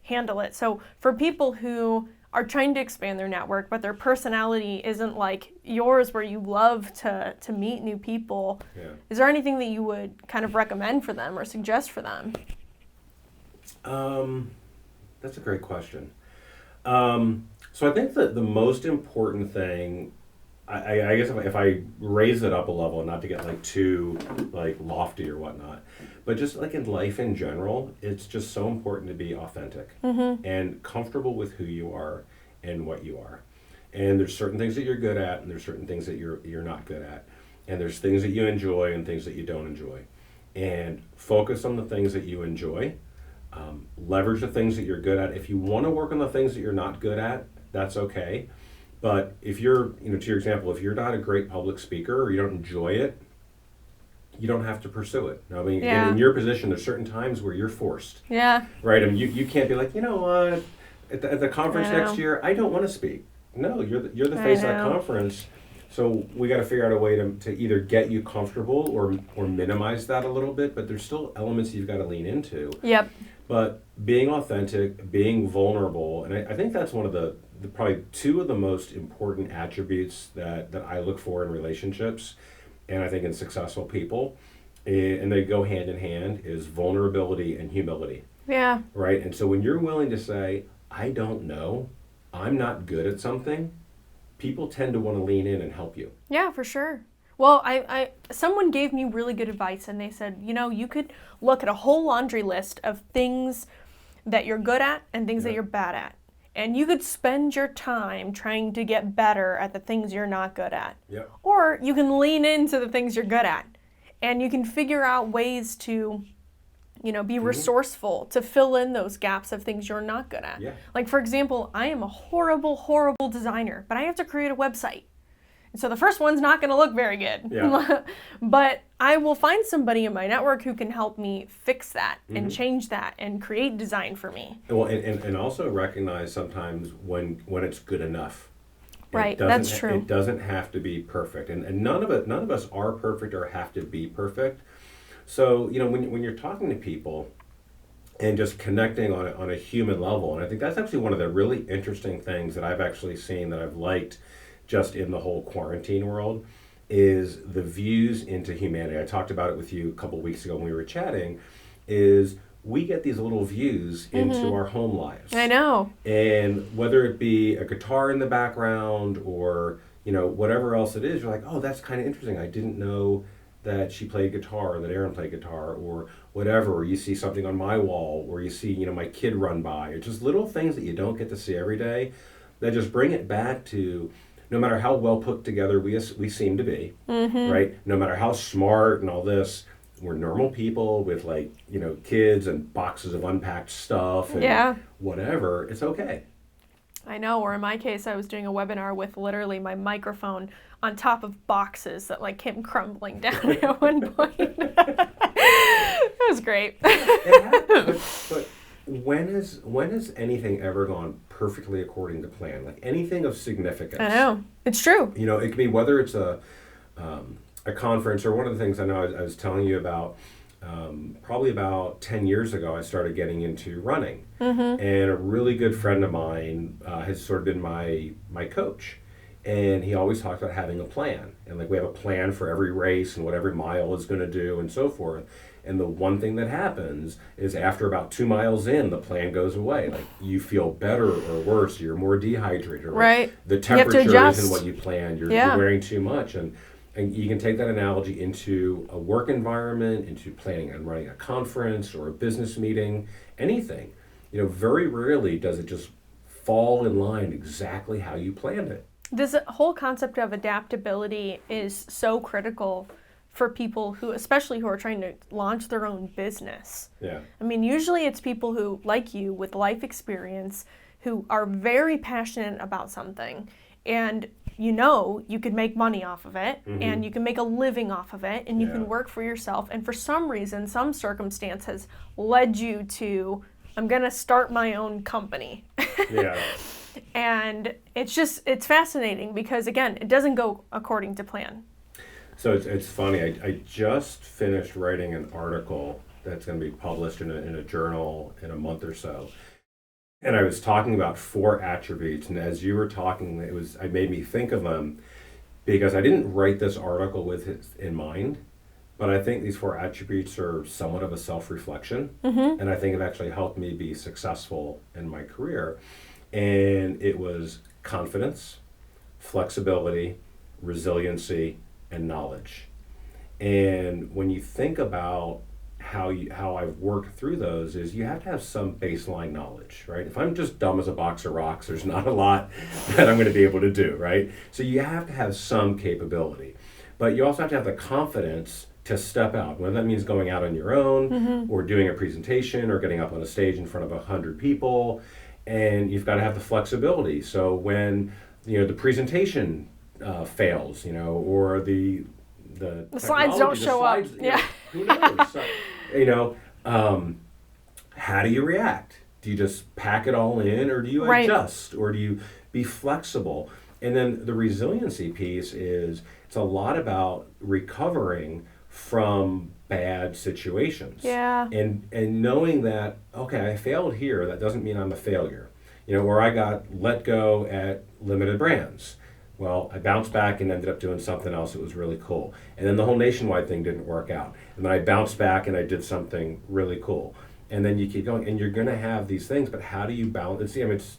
[SPEAKER 1] handle it. So for people who are trying to expand their network, but their personality isn't like yours where you love to meet new people, is there anything that you would kind of recommend for them or suggest for them?
[SPEAKER 2] That's a great question. So I think that the most important thing, I guess if I raise it up a level, not to get like too lofty or whatnot, but just like in life in general, it's just so important to be authentic and comfortable with who you are and what you are. And there's certain things that you're good at, and there's certain things that you're not good at. And there's things that you enjoy and things that you don't enjoy. And focus on the things that you enjoy. Leverage the things that you're good at. If you want to work on the things that you're not good at, that's okay. But if you're, to your example, if you're not a great public speaker or you don't enjoy it, you don't have to pursue it. I mean, in your position, there's certain times where you're forced. Yeah. Right? I mean, you can't be like, what, at the conference next year, I don't want to speak. No, you're the face of that conference. So we got to figure out a way to either get you comfortable or minimize that a little bit, but there's still elements you've got to lean into. Yep. But being authentic, being vulnerable, and I think that's one of the probably two of the most important attributes that I look for in relationships, and I think in successful people, and they go hand in hand, is vulnerability and humility. Yeah. Right? And so when you're willing to say, I don't know, I'm not good at something, people tend to want to lean in and help you.
[SPEAKER 1] Yeah, for sure. Well, someone gave me really good advice, and they said, you could look at a whole laundry list of things that you're good at and things that you're bad at. And you could spend your time trying to get better at the things you're not good at. Yep. Or you can lean into the things you're good at. And you can figure out ways to, be resourceful to fill in those gaps of things you're not good at. Yeah. Like, for example, I am a horrible, horrible designer, but I have to create a website. And so the first one's not going to look very good. Yeah. But I will find somebody in my network who can help me fix that and change that and create design for me.
[SPEAKER 2] Well, and also recognize sometimes when it's good enough.
[SPEAKER 1] Right, that's true.
[SPEAKER 2] It doesn't have to be perfect. And none of us are perfect or have to be perfect. So, when you're talking to people and just connecting on a human level, and I think that's actually one of the really interesting things that I've actually seen that I've liked just in the whole quarantine world, is the views into humanity. I talked about it with you a couple weeks ago when we were chatting, is we get these little views into our home lives.
[SPEAKER 1] I know.
[SPEAKER 2] And whether it be a guitar in the background or, whatever else it is, you're like, oh, that's kind of interesting. I didn't know that she played guitar, or that Aaron played guitar, or whatever. Or you see something on my wall, or you see, my kid run by. It's just little things that you don't get to see every day that just bring it back to, no matter how well put together we seem to be, right? No matter how smart and all this, we're normal people with kids and boxes of unpacked stuff and whatever. It's okay.
[SPEAKER 1] I know, or in my case, I was doing a webinar with literally my microphone on top of boxes that came crumbling down at one point. It was great.
[SPEAKER 2] But when has anything ever gone perfectly according to plan? Like anything of significance?
[SPEAKER 1] I know. It's true.
[SPEAKER 2] It could be whether it's a conference, or one of the things I know I was telling you about, probably about 10 years ago, I started getting into running. And a really good friend of mine has sort of been my coach. And he always talked about having a plan. And we have a plan for every race and what every mile is going to do and so forth. And the one thing that happens is after about 2 miles in, the plan goes away. You feel better or worse, you're more dehydrated.
[SPEAKER 1] Right.
[SPEAKER 2] The temperature isn't what you planned, you're wearing too much. And you can take that analogy into a work environment, into planning and running a conference or a business meeting, anything. Very rarely does it just fall in line exactly how you planned it.
[SPEAKER 1] This whole concept of adaptability is so critical for people especially who are trying to launch their own business.
[SPEAKER 2] Yeah.
[SPEAKER 1] I mean, usually it's people who, like you, with life experience, who are very passionate about something, and you could make money off of it, and you can make a living off of it, and you can work for yourself, and for some reason, some circumstance has led you to, I'm going to start my own company.
[SPEAKER 2] Yeah.
[SPEAKER 1] And it's fascinating because, again, it doesn't go according to plan.
[SPEAKER 2] So it's funny. I just finished writing an article that's going to be published in a journal in a month or so. And I was talking about 4 attributes. And as you were talking, it made me think of them because I didn't write this article with it in mind. But I think these 4 attributes are somewhat of a self-reflection. And I think it actually helped me be successful in my career. And it was confidence, flexibility, resiliency, and knowledge. And when you think about how I've worked through those, is you have to have some baseline knowledge, right? If I'm just dumb as a box of rocks, there's not a lot that I'm going to be able to do, right? So you have to have some capability. But you also have to have the confidence to step out, whether that means going out on your own or doing a presentation or getting up on a stage in front of 100 people. And you've got to have the flexibility. So when the presentation fails, or the
[SPEAKER 1] slides don't show up.
[SPEAKER 2] Who knows? So, how do you react? Do you just pack it all in, or do you adjust, or do you be flexible? And then the resiliency piece is it's a lot about recovering from bad situations.
[SPEAKER 1] Yeah.
[SPEAKER 2] And knowing that, okay, I failed here, that doesn't mean I'm a failure. Or I got let go at Limited Brands. Well, I bounced back and ended up doing something else that was really cool. And then the whole nationwide thing didn't work out. And then I bounced back and I did something really cool. And then you keep going, and you're going to have these things, but how do you balance? It's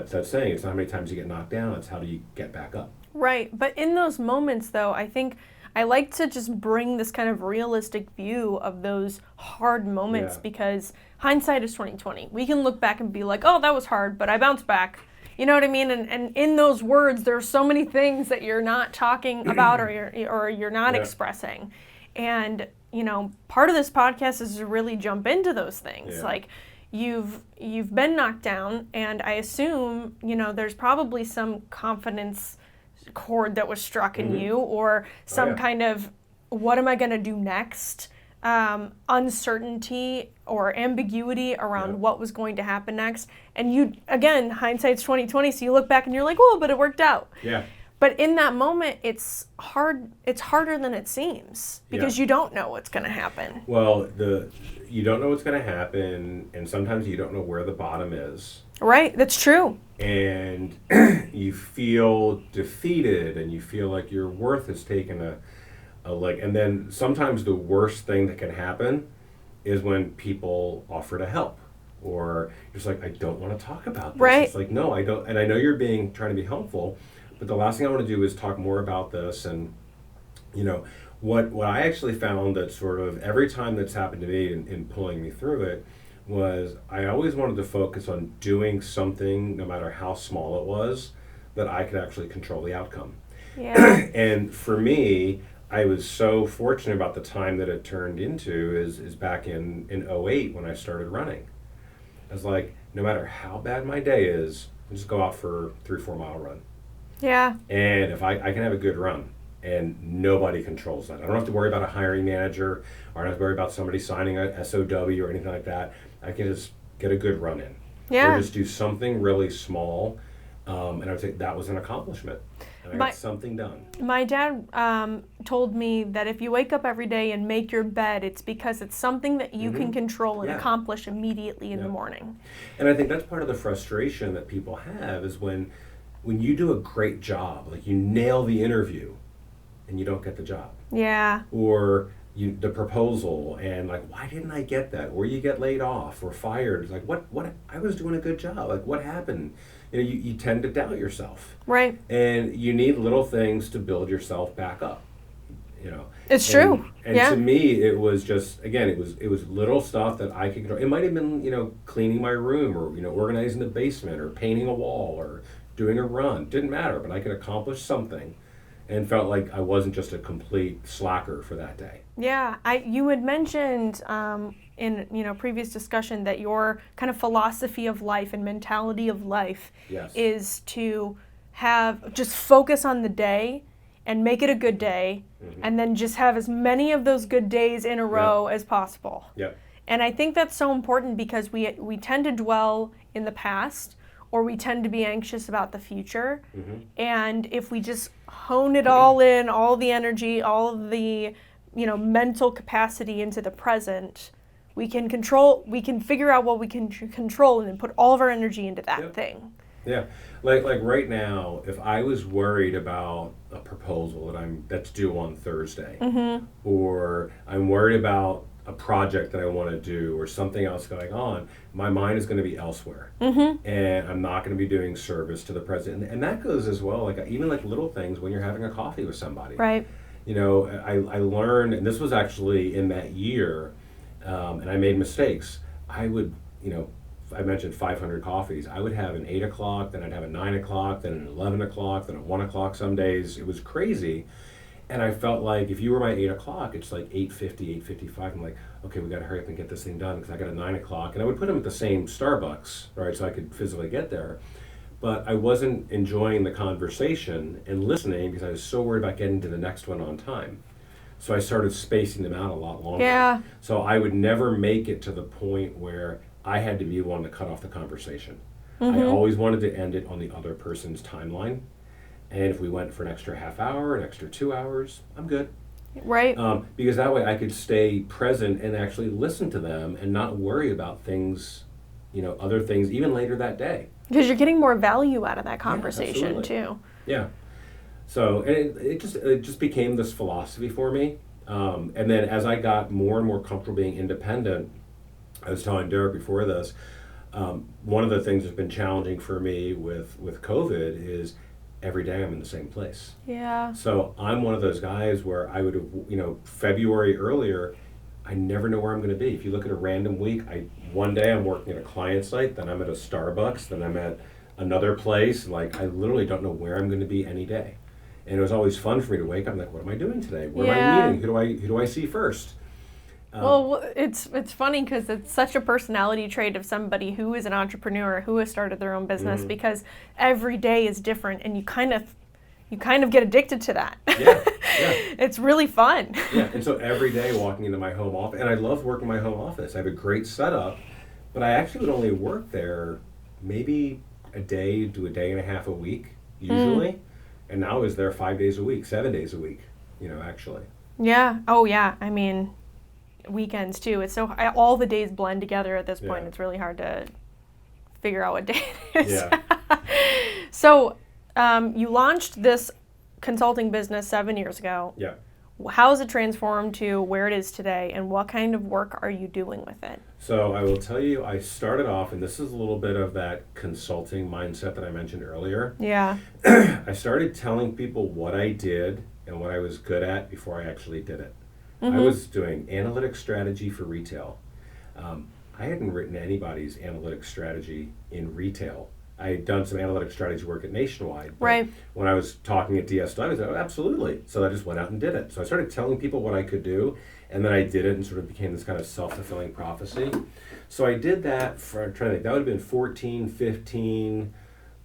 [SPEAKER 2] that saying, it's not how many times you get knocked down, it's how do you get back up.
[SPEAKER 1] Right, but in those moments, though, I think I like to just bring this kind of realistic view of those hard moments because hindsight is 20/20. We can look back and be like, oh, that was hard, but I bounced back. You know what I mean? And in those words, there are so many things that you're not talking about or you're not expressing. And, part of this podcast is to really jump into those things. Like, you've been knocked down, and I assume, there's probably some confidence chord that was struck in you, or some kind of, what am I going to do next? Uncertainty or ambiguity around what was going to happen next. And you, again, hindsight's 20/20, so you look back and you're like, well, but it worked out.
[SPEAKER 2] Yeah.
[SPEAKER 1] But in that moment, it's harder than it seems because you don't know what's going to happen.
[SPEAKER 2] Well, you don't know what's going to happen, and sometimes you don't know where the bottom is.
[SPEAKER 1] Right, that's true.
[SPEAKER 2] And you feel defeated, and you feel like your worth has taken a leg. And then sometimes the worst thing that can happen is when people offer to help. Or you're just like, I don't want to talk about this.
[SPEAKER 1] Right.
[SPEAKER 2] It's like, no, I don't. And I know you're trying to be helpful, but the last thing I want to do is talk more about this. And, what I actually found that sort of every time that's happened to me in pulling me through it was I always wanted to focus on doing something, no matter how small it was, that I could actually control the outcome.
[SPEAKER 1] Yeah.
[SPEAKER 2] And for me, I was so fortunate about the time that it turned into is back in 08 when I started running. I was like, no matter how bad my day is, I just go out for a 3-4 mile run.
[SPEAKER 1] Yeah.
[SPEAKER 2] And if I can have a good run, and nobody controls that. I don't have to worry about a hiring manager, or I don't have to worry about somebody signing a SOW or anything like that. I can just get a good run in.
[SPEAKER 1] Yeah.
[SPEAKER 2] Or just do something really small, and I would say that was an accomplishment. And I got something done.
[SPEAKER 1] My dad told me that if you wake up every day and make your bed, it's because it's something that you can control and accomplish immediately in the morning.
[SPEAKER 2] And I think that's part of the frustration that people have is when you do a great job, like you nail the interview and you don't get the job.
[SPEAKER 1] Yeah.
[SPEAKER 2] Or the proposal and like, why didn't I get that? Or you get laid off or fired. It's like, what? I was doing a good job. Like, what happened? You tend to doubt yourself.
[SPEAKER 1] Right.
[SPEAKER 2] And you need little things to build yourself back up.
[SPEAKER 1] It's true.
[SPEAKER 2] And to me, it was just, again, it was little stuff that I could control. It might have been, cleaning my room or, organizing the basement or painting a wall or doing a run. Didn't matter, but I could accomplish something and felt like I wasn't just a complete slacker for that day.
[SPEAKER 1] Yeah, you had mentioned in previous discussion that your kind of philosophy of life and mentality of life is to just focus on the day and make it a good day, and then just have as many of those good days in a row as possible.
[SPEAKER 2] Yep.
[SPEAKER 1] And I think that's so important because we tend to dwell in the past, or we tend to be anxious about the future. And if we just hone it all in, all the energy, all of the mental capacity into the present, we can figure out what we can control and then put all of our energy into that thing.
[SPEAKER 2] Yeah, like right now, if I was worried about a proposal that's due on Thursday, or I'm worried about a project that I want to do or something else going on, my mind is going to be elsewhere. And I'm not going to be doing service to the present. And that goes as well, like even like little things when you're having a coffee with somebody.
[SPEAKER 1] Right.
[SPEAKER 2] I learned, and this was actually in that year, and I made mistakes. I would, I mentioned 500 coffees. I would have an 8 o'clock, then I'd have a 9 o'clock, then an 11 o'clock, then a 1 o'clock some days. It was crazy. And I felt like if you were my 8 o'clock, it's like 8:50, 8:55. I'm like, okay, we got to hurry up and get this thing done because I got a 9 o'clock. And I would put them at the same Starbucks, right, so I could physically get there. But I wasn't enjoying the conversation and listening because I was so worried about getting to the next one on time. So I started spacing them out a lot longer.
[SPEAKER 1] Yeah.
[SPEAKER 2] So I would never make it to the point where I had to be the one to cut off the conversation. I always wanted to end it on the other person's timeline. And if we went for an extra half hour, an extra 2 hours, I'm good.
[SPEAKER 1] Right.
[SPEAKER 2] Because that way I could stay present and actually listen to them and not worry about things, other things, even later that day.
[SPEAKER 1] Because you're getting more value out of that conversation too.
[SPEAKER 2] Yeah. So and it just became this philosophy for me. And then as I got more and more comfortable being independent, I was telling Derek before this, one of the things that's been challenging for me with COVID is every day I'm in the same place.
[SPEAKER 1] Yeah.
[SPEAKER 2] So I'm one of those guys where I would have, February earlier, I never know where I'm going to be. If you look at a random week, one day I'm working at a client site, then I'm at a Starbucks, then I'm at another place. Like I literally don't know where I'm going to be any day. And it was always fun for me to wake up. I'm like, what am I doing today? Where am I meeting? Who do I see first?
[SPEAKER 1] Well, it's funny because it's such a personality trait of somebody who is an entrepreneur who has started their own business because every day is different, and you kind of get addicted to that.
[SPEAKER 2] Yeah.
[SPEAKER 1] It's really fun.
[SPEAKER 2] Yeah, and so every day walking into my home office, and I love working in my home office. I have a great setup, but I actually would only work there maybe a day to a day and a half a week usually. and now is there 5 days a week, 7 days a week, actually.
[SPEAKER 1] Yeah. Oh, yeah. I mean, weekends too. It's so all the days blend together at this point.
[SPEAKER 2] Yeah.
[SPEAKER 1] It's really hard to figure out what day it is.
[SPEAKER 2] Yeah.
[SPEAKER 1] So, you launched this consulting business 7 years ago.
[SPEAKER 2] Yeah.
[SPEAKER 1] How has it transformed to where it is today, and what kind of work are you doing with it?
[SPEAKER 2] So I will tell you, I started off, and this is a little bit of that consulting mindset that I mentioned earlier.
[SPEAKER 1] Yeah.
[SPEAKER 2] I started telling people what I did and what I was good at before I actually did it. I was doing analytics strategy for retail. I hadn't written anybody's analytics strategy in retail. I had done some analytics strategy work at Nationwide.
[SPEAKER 1] Right.
[SPEAKER 2] When I was talking at DSW, I said, oh, absolutely. So I just went out and did it. So I started telling people what I could do, and then I did it and sort of became this kind of self-fulfilling prophecy. So I did that for, I'm trying to think, that would have been 14, 15,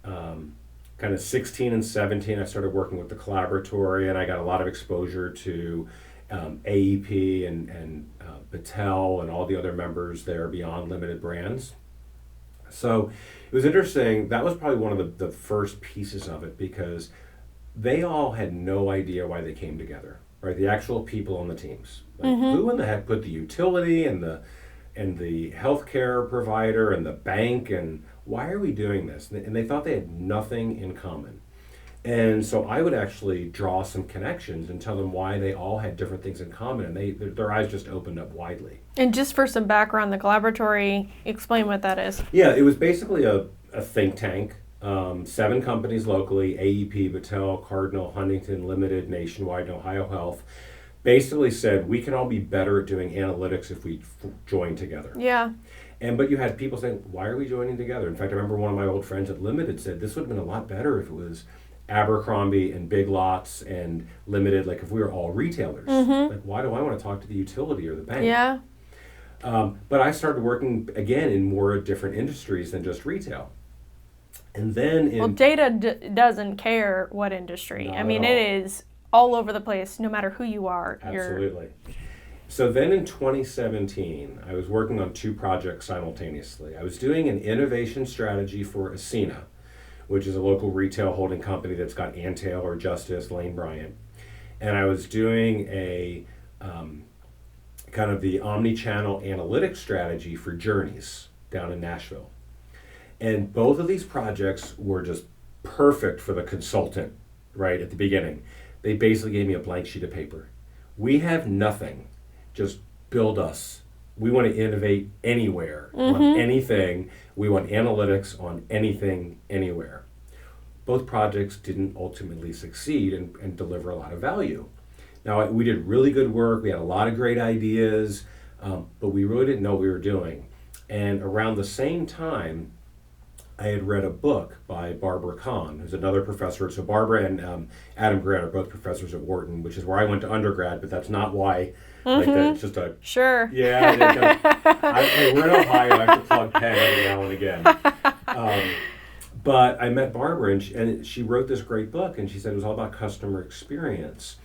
[SPEAKER 2] kind of 16 and 17. I started working with the Collaboratory, and I got a lot of exposure to AEP and Battelle and all the other members there beyond Limited Brands. So it was interesting. That was probably one of the first pieces of it, because they all had no idea why they came together, right? The actual people on the teams. Like, who in the heck put the utility and the healthcare provider and the bank, and why are we doing this? And they thought they had nothing in common. And so I would actually draw some connections and tell them why they all had different things in common, and their eyes just opened up widely.
[SPEAKER 1] And just for some background, the Collaboratory, explain what that is.
[SPEAKER 2] Yeah, it was basically a think tank. 7 companies locally, AEP, Battelle, Cardinal, Huntington, Limited, Nationwide, and Ohio Health, basically said we can all be better at doing analytics if we join together.
[SPEAKER 1] Yeah.
[SPEAKER 2] But you had people saying, why are we joining together? In fact, I remember one of my old friends at Limited said this would have been a lot better if it was Abercrombie and Big Lots and Limited, like if we were all retailers. Like, why do I want to talk to the utility or the bank?
[SPEAKER 1] Yeah.
[SPEAKER 2] But I started working again in more different industries than just retail. And then
[SPEAKER 1] Well, data doesn't care what industry.
[SPEAKER 2] Not
[SPEAKER 1] I mean,
[SPEAKER 2] at all.
[SPEAKER 1] it is all over the place, no matter who you are.
[SPEAKER 2] Absolutely. So then in 2017, I was working on 2 projects simultaneously. I was doing an innovation strategy for Ascena, which is a local retail holding company that's got Ann Taylor, Justice, Lane Bryant. And I was doing a kind of the omni-channel analytics strategy for Journeys down in Nashville. And both of these projects were just perfect for the consultant, right, at the beginning. They basically gave me a blank sheet of paper. We have nothing. Just build us. We want to innovate anywhere, on anything. We want analytics on anything, anywhere. Both projects didn't ultimately succeed and deliver a lot of value. Now, we did really good work. We had a lot of great ideas, but we really didn't know what we were doing. And around the same time, I had read a book by Barbara Kahn, who's another professor. So Barbara and Adam Grant are both professors at Wharton, which is where I went to undergrad, but that's not why. Like that, it's just a...
[SPEAKER 1] Sure.
[SPEAKER 2] Yeah. Hey, we're in Ohio. I have to plug Penn every now and again. But I met Barbara, and she wrote this great book, and she said it was all about customer experience.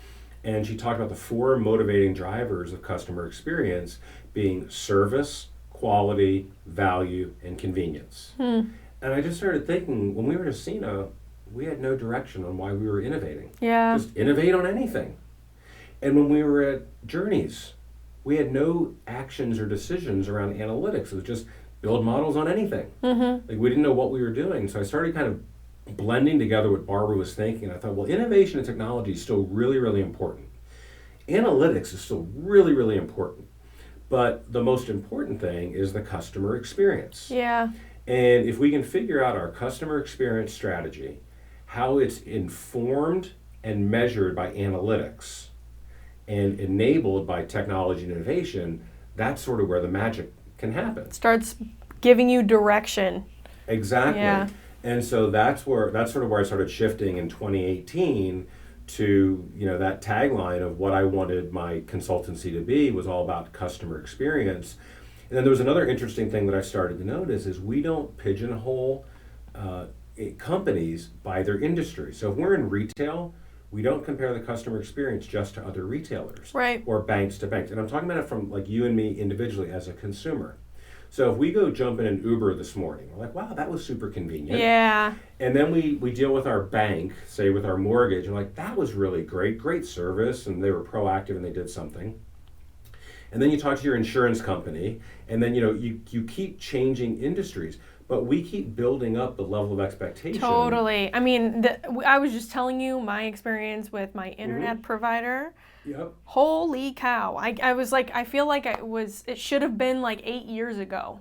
[SPEAKER 2] And she talked about the 4 motivating drivers of customer experience being service, quality, value, and convenience. And I just started thinking, when we were at Ascena, we had no direction on why we were innovating.
[SPEAKER 1] Yeah.
[SPEAKER 2] Just innovate on anything. And when we were at Journeys, we had no actions or decisions around analytics. It was just build models on anything. Like, we didn't know what we were doing. So I started kind of blending together what Barbara was thinking. I thought, well, innovation and technology is still really, really important. Analytics is still really, really important. But the most important thing is the customer experience.
[SPEAKER 1] Yeah.
[SPEAKER 2] And if we can figure out our customer experience strategy, how it's informed and measured by analytics and enabled by technology and innovation, that's sort of where the magic can happen.
[SPEAKER 1] Starts giving you direction.
[SPEAKER 2] Exactly.
[SPEAKER 1] Yeah.
[SPEAKER 2] And so that's sort of where I started shifting in 2018 to, that tagline of what I wanted my consultancy to be was all about customer experience. And then there was another interesting thing that I started to notice is we don't pigeonhole companies by their industry. So if we're in retail, we don't compare the customer experience just to other retailers.
[SPEAKER 1] Right.
[SPEAKER 2] Or banks to banks. And I'm talking about it from like you and me individually as a consumer. So if we go jump in an Uber this morning, we're like, wow, that was super convenient.
[SPEAKER 1] Yeah.
[SPEAKER 2] And then we deal with our bank, say with our mortgage, and like, that was really great service, and they were proactive and they did something. And then you talk to your insurance company, and then you keep changing industries, but we keep building up the level of expectation.
[SPEAKER 1] Totally. I mean, I was just telling you my experience with my internet provider.
[SPEAKER 2] Yep.
[SPEAKER 1] Holy cow. I was like, I feel like it should have been like 8 years ago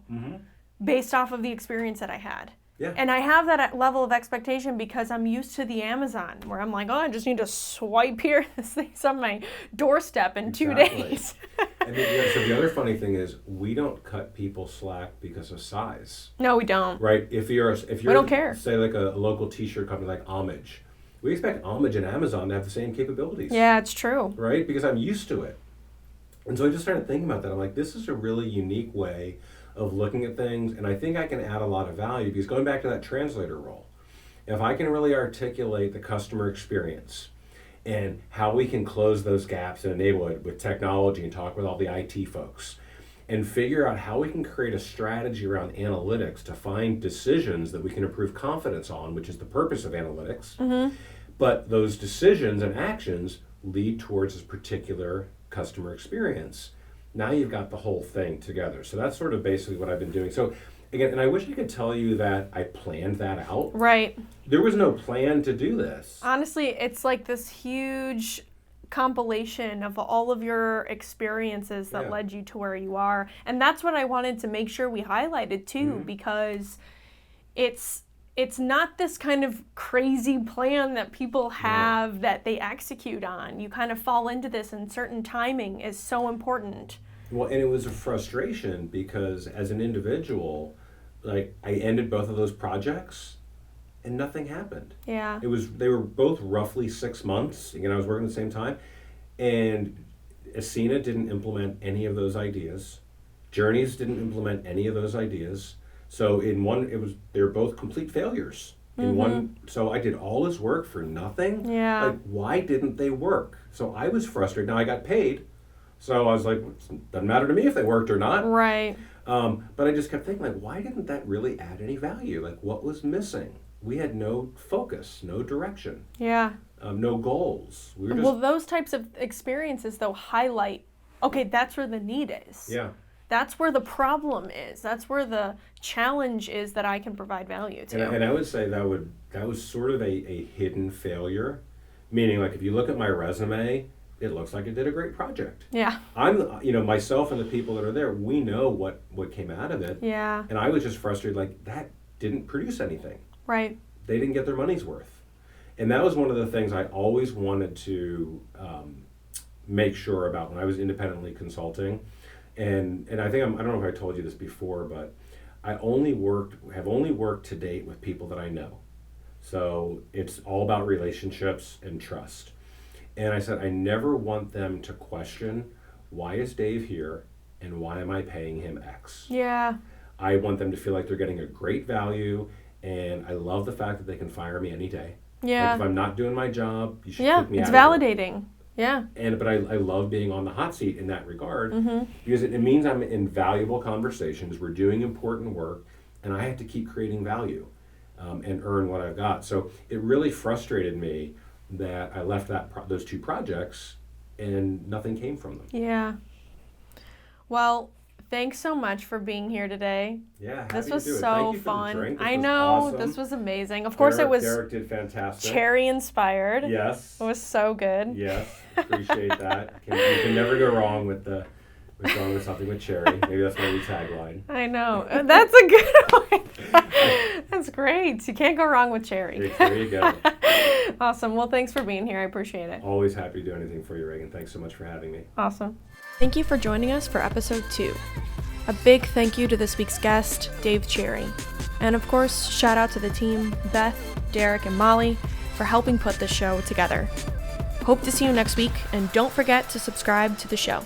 [SPEAKER 1] based off of the experience that I had.
[SPEAKER 2] Yeah.
[SPEAKER 1] And I have that level of expectation because I'm used to the Amazon where I'm like, oh, I just need to swipe here. This thing's on my doorstep in 2 days.
[SPEAKER 2] And so the other funny thing is we don't cut people slack because of size.
[SPEAKER 1] No, we don't.
[SPEAKER 2] Right? If you're
[SPEAKER 1] we don't care.
[SPEAKER 2] Say like a local t-shirt company like Homage, we expect Homage and Amazon to have the same capabilities.
[SPEAKER 1] Yeah, it's true.
[SPEAKER 2] Right? Because I'm used to it. And so I just started thinking about that. I'm like, this is a really unique way of looking at things, and I think I can add a lot of value because going back to that translator role, if I can really articulate the customer experience and how we can close those gaps and enable it with technology and talk with all the IT folks and figure out how we can create a strategy around analytics to find decisions that we can improve confidence on, which is the purpose of analytics, but those decisions and actions lead towards this particular customer experience. Now you've got the whole thing together. So that's sort of basically what I've been doing. So again, and I wish I could tell you that I planned that out.
[SPEAKER 1] Right.
[SPEAKER 2] There was no plan to do this.
[SPEAKER 1] Honestly, it's like this huge compilation of all of your experiences that led you to where you are. And that's what I wanted to make sure we highlighted too, because it's not this kind of crazy plan that people have that they execute on. You kind of fall into this, and certain timing is so important.
[SPEAKER 2] Well, and it was a frustration because as an individual, like I ended both of those projects and nothing happened.
[SPEAKER 1] Yeah.
[SPEAKER 2] They were both roughly 6 months. Again, I was working at the same time, and Ascena didn't implement any of those ideas. Journeys didn't implement any of those ideas. So in one, they were both complete failures. In one, so I did all this work for nothing.
[SPEAKER 1] Yeah.
[SPEAKER 2] Like, why didn't they work? So I was frustrated. Now I got paid, so I was like, it doesn't matter to me if they worked or not.
[SPEAKER 1] Right.
[SPEAKER 2] But I just kept thinking, like, why didn't that really add any value? Like, what was missing? We had no focus, no direction.
[SPEAKER 1] Yeah.
[SPEAKER 2] No goals. We were just,
[SPEAKER 1] well, those types of experiences, though, highlight, okay, that's where the need is.
[SPEAKER 2] Yeah.
[SPEAKER 1] That's where the problem is. That's where the challenge is that I can provide value to.
[SPEAKER 2] And I would say that was sort of a hidden failure, meaning like if you look at my resume, it looks like I did a great project.
[SPEAKER 1] Yeah.
[SPEAKER 2] I'm, myself and the people that are there, we know what came out of it.
[SPEAKER 1] Yeah.
[SPEAKER 2] And I was just frustrated, like that didn't produce anything.
[SPEAKER 1] Right.
[SPEAKER 2] They didn't get their money's worth. And that was one of the things I always wanted to make sure about when I was independently consulting. And I think I don't know if I told you this before, but I have only worked to date with people that I know. So it's all about relationships and trust. And I said, I never want them to question, why is Dave here and why am I paying him X?
[SPEAKER 1] Yeah.
[SPEAKER 2] I want them to feel like they're getting a great value, and I love the fact that they can fire me any day.
[SPEAKER 1] Yeah.
[SPEAKER 2] Like if I'm not doing my job, you should kick me
[SPEAKER 1] it's
[SPEAKER 2] out of here.
[SPEAKER 1] validating. Yeah.
[SPEAKER 2] But I love being on the hot seat in that regard because it means I'm in valuable conversations, we're doing important work, and I have to keep creating value and earn what I've got. So it really frustrated me that I left those two projects and nothing came from them.
[SPEAKER 1] Yeah. Well, thanks so much for being here today.
[SPEAKER 2] Yeah,
[SPEAKER 1] this
[SPEAKER 2] happy
[SPEAKER 1] was
[SPEAKER 2] to do it.
[SPEAKER 1] so
[SPEAKER 2] Thank you for
[SPEAKER 1] fun.
[SPEAKER 2] the drink. This
[SPEAKER 1] I
[SPEAKER 2] was
[SPEAKER 1] know,
[SPEAKER 2] awesome.
[SPEAKER 1] this was amazing. Of course,
[SPEAKER 2] Derek did fantastic.
[SPEAKER 1] cherry inspired.
[SPEAKER 2] Yes.
[SPEAKER 1] It was so good.
[SPEAKER 2] Yes, appreciate that. You can never go wrong with something with cherry. Maybe that's my new tagline.
[SPEAKER 1] I know. That's a good one. That's great. You can't go wrong with cherry.
[SPEAKER 2] There you go.
[SPEAKER 1] Awesome. Well, thanks for being here. I appreciate it.
[SPEAKER 2] Always happy to do anything for you, Reagan. Thanks so much for having me.
[SPEAKER 1] Awesome. Thank you for joining us for episode 2. A big thank you to this week's guest, Dave Cherry. And of course, shout out to the team, Beth, Derek, and Molly, for helping put this show together. Hope to see you next week, and don't forget to subscribe to the show.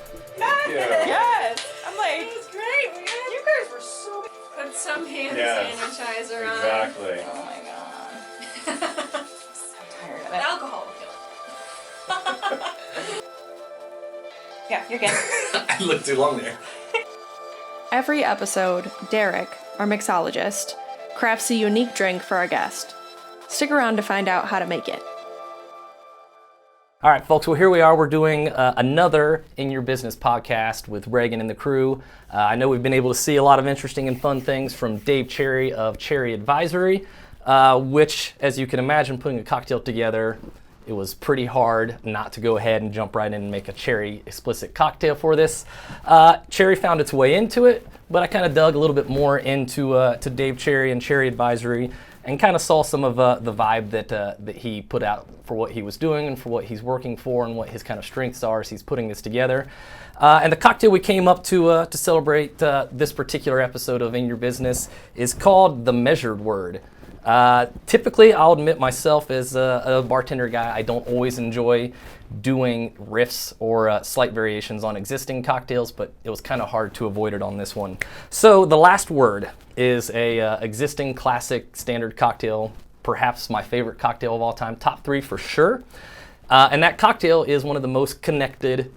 [SPEAKER 3] Yes! I'm like, it was great, man. You guys were so... Put some hand sanitizer on.
[SPEAKER 2] Exactly.
[SPEAKER 3] Oh my god. So tired of it. Alcohol will kill it. Yeah, you're good.
[SPEAKER 4] I looked too long there.
[SPEAKER 1] Every episode, Derek, our mixologist, crafts a unique drink for our guest. Stick around to find out how to make it.
[SPEAKER 4] All right, folks, well, here we are. We're doing another In Your Business podcast with Reagan and the crew. I know we've been able to see a lot of interesting and fun things from Dave Cherry of Cherry Advisory, which, as you can imagine, putting a cocktail together, it was pretty hard not to go ahead and jump right in and make a cherry explicit cocktail for this. Cherry found its way into it, but I kind of dug a little bit more into to Dave Cherry and Cherry Advisory and kind of saw some of the vibe that he put out for what he was doing and for what he's working for and what his kind of strengths are as he's putting this together. And the cocktail we came up to celebrate this particular episode of In Your Business is called The Measured Word. Typically, I'll admit myself as a bartender guy, I don't always enjoy doing riffs or slight variations on existing cocktails, but it was kind of hard to avoid it on this one. So the last word is a existing classic standard cocktail, perhaps my favorite cocktail of all time, top 3 for sure. And that cocktail is one of the most connected,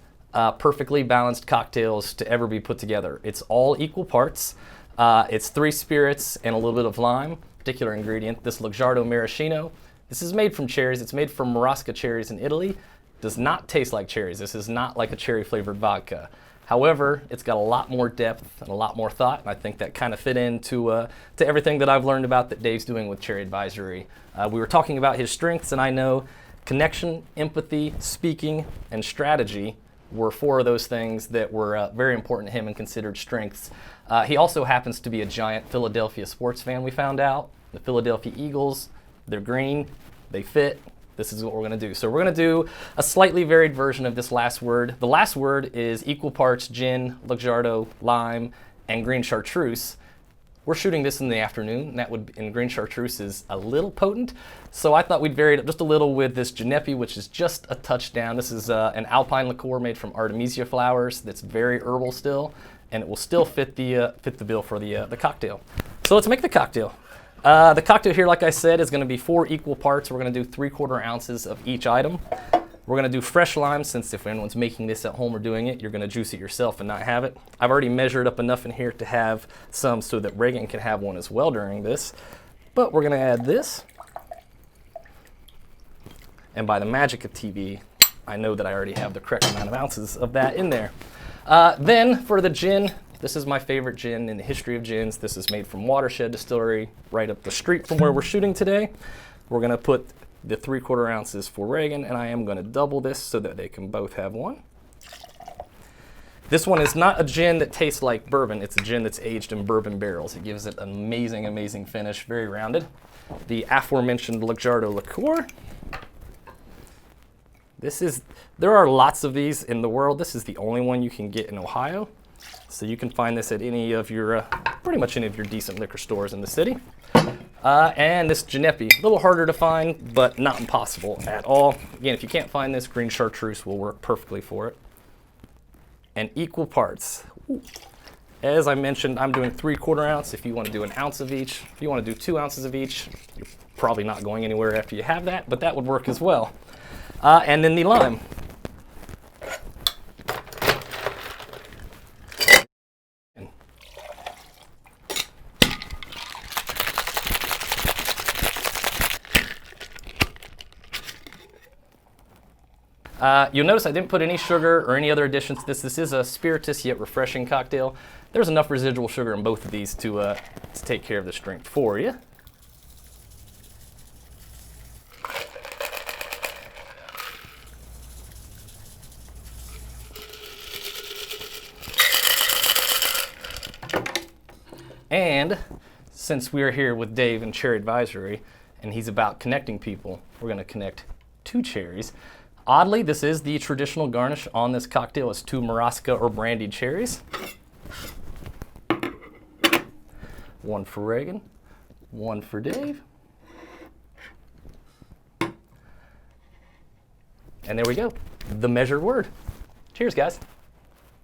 [SPEAKER 4] perfectly balanced cocktails to ever be put together. It's all equal parts. It's 3 spirits and a little bit of lime. Particular ingredient, this Luxardo Maraschino. This is made from cherries. It's made from Marasca cherries in Italy. Does not taste like cherries. This is not like a cherry flavored vodka. However, it's got a lot more depth and a lot more thought, and I think that kind of fit into to everything that I've learned about that Dave's doing with Cherry Advisory. We were talking about his strengths, and I know connection, empathy, speaking, and strategy were 4 of those things that were very important to him and considered strengths. He also happens to be a giant Philadelphia sports fan, we found out. The Philadelphia Eagles, they're green, they fit. This is what we're going to do. So we're going to do a slightly varied version of this last word. The last word is equal parts gin, Luxardo, lime, and green chartreuse. We're shooting this in the afternoon, and green chartreuse is a little potent, so I thought we'd vary it up just a little with this Genepy, which is just a touch down. This is an alpine liqueur made from Artemisia flowers that's very herbal still, and it will still fit the bill for the cocktail. So let's make the cocktail. The cocktail here, like I said, is going to be 4 equal parts. We're going to do 3/4 ounces of each item. We're going to do fresh lime, since if anyone's making this at home or doing it, you're going to juice it yourself and not have it. I've already measured up enough in here to have some so that Reagan can have one as well during this. But we're going to add this. And by the magic of TV, I know that I already have the correct amount of ounces of that in there. Then for the gin, this is my favorite gin in the history of gins. This is made from Watershed Distillery right up the street from where we're shooting today. We're going to put the 3/4 ounces for Reagan, and I am going to double this so that they can both have one. This one is not a gin that tastes like bourbon. It's a gin that's aged in bourbon barrels. It gives it an amazing, amazing finish, very rounded. The aforementioned Luxardo liqueur. There are lots of these in the world. This is the only one you can get in Ohio. So you can find this at any of your, pretty much any of your decent liquor stores in the city. And this Genepy, a little harder to find, but not impossible at all. Again, if you can't find this, green chartreuse will work perfectly for it. And equal parts. Ooh. As I mentioned, I'm doing 3/4 ounce. If you want to do an ounce of each, if you want to do 2 ounces of each, you're probably not going anywhere after you have that, but that would work as well. And then the lime. You'll notice I didn't put any sugar or any other additions to this. This is a spirituous yet refreshing cocktail. There's enough residual sugar in both of these to take care of the strength for you. And since we're here with Dave and Cherry Advisory, and he's about connecting people, we're going to connect 2 cherries. Oddly, this is the traditional garnish on this cocktail is 2 Marasca or brandied cherries. 1 for Reagan, 1 for Dave. And there we go, the measured word. Cheers, guys.